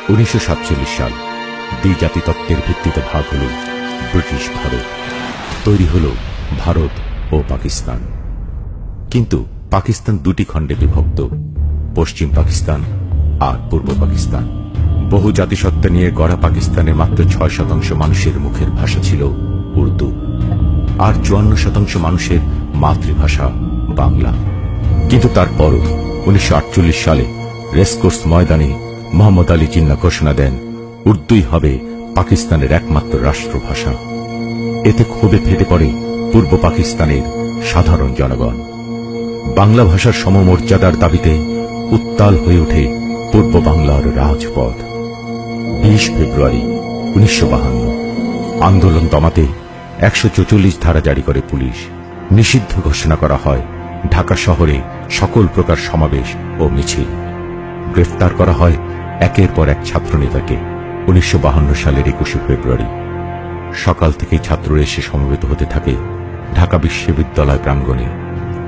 1947 সাল দ্বিজাতি তত্ত্বের ভিত্তিতে ভাগ হল ব্রিটিশ ভারত, তৈরি হল ভারত ও পাকিস্তান। কিন্তু পাকিস্তান দুটি খণ্ডে বিভক্ত, পশ্চিম পাকিস্তান আর পূর্ব পাকিস্তান। বহু জাতিসত্তা নিয়ে গড়া পাকিস্তানের মাত্র 6% মানুষের মুখের ভাষা ছিল উর্দু, আর 54% মানুষের মাতৃভাষা বাংলা। কিন্তু তারপরও 1948 সালে রেসকোর্স ময়দানে মোহাম্মদ আলী জিন্না ঘোষণা দেন উর্দুই হবে পাকিস্তানের একমাত্র রাষ্ট্রভাষা। এতে ক্ষোভে ফেটে পড়ে পূর্ব পাকিস্তানের সাধারণ জনগণ। বাংলা ভাষার সমমর্যাদার দাবিতে উত্তাল হয়ে ওঠে পূর্ব বাংলার রাজপথ। 20 ফেব্রুয়ারি 1952 আন্দোলন দমাতে 144 ধারা জারি করে পুলিশ। নিষিদ্ধ ঘোষণা করা হয় ঢাকা শহরে সকল প্রকার সমাবেশ ও মিছিল। গ্রেফতার করা হয় একের পর এক ছাত্রনেতাকে। 1952 সালের 21 ফেব্রুয়ারি সকাল থেকেই ছাত্ররা এসে সমবেত হতে থাকে ঢাকা বিশ্ববিদ্যালয় প্রাঙ্গণে,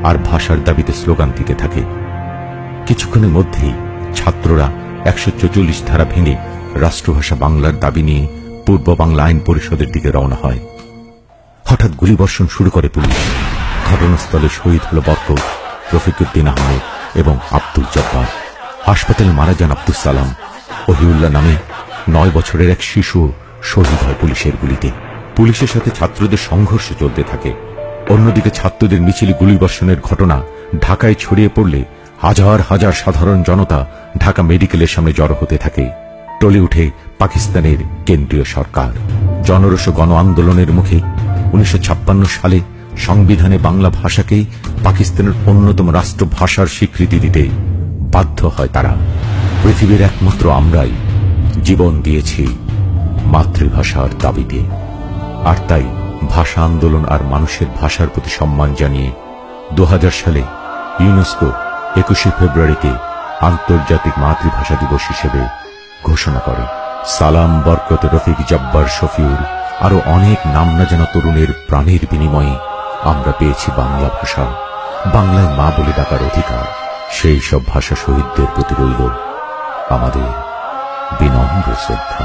আর ভাষার দাবিতে স্লোগান দিতে থাকে। কিছুক্ষণের মধ্যেই ছাত্ররা 144 ধারা ভেঙে রাষ্ট্রভাষা বাংলার দাবি নিয়ে পূর্ব বাংলা আইন পরিষদের দিকে রওনা হয়। হঠাৎ গুলিবর্ষণ শুরু করে পুলিশ। ঘটনাস্থলে শহীদ হল বরকত, রফিকুদ্দিন আহমেদ এবং আব্দুল জব্বার। হাসপাতালে মারা যান আব্দুল সালাম। ওহিউল্লাহ নামে 9 বছরের এক শিশু শহীদ হয় পুলিশের গুলিতে। পুলিশের সাথে ছাত্রদের সংঘর্ষ চলতে থাকে। অন্যদিকে ছাত্রদের মিছিলে গুলিবর্ষণের ঘটনা ঢাকায় ছড়িয়ে পড়লে হাজার হাজার সাধারণ জনতা ঢাকা মেডিকেলের সামনে জড়ো হতে থাকে। টলে উঠে পাকিস্তানের কেন্দ্রীয় সরকার। জনরোষ গণ আন্দোলনের মুখে 1956 সালে সংবিধানে বাংলা ভাষাকে পাকিস্তানের অন্যতম রাষ্ট্রভাষার স্বীকৃতি দিতে বাধ্য হয় তারা। পৃথিবীর একমাত্র আমরাই জীবন দিয়েছি মাতৃভাষার দাবিতে। আর তাই ভাষা আন্দোলন আর মানুষের ভাষার প্রতি সম্মান জানিয়ে 2000 সালে ইউনেস্কো 21 ফেব্রুয়ারিকে আন্তর্জাতিক মাতৃভাষা দিবস হিসেবে ঘোষণা করে। সালাম, বরকত, রফিক, জব্বার, শফিউল আরো অনেক নাম না জানা তরুণের প্রাণের বিনিময়ে আমরা পেয়েছি বাংলা ভাষা, বাংলায় মা বলে ডাকার অধিকার। সেই সব ভাষা শহীদদের প্রতি রইল আমাদের বিনম্র শ্রদ্ধা।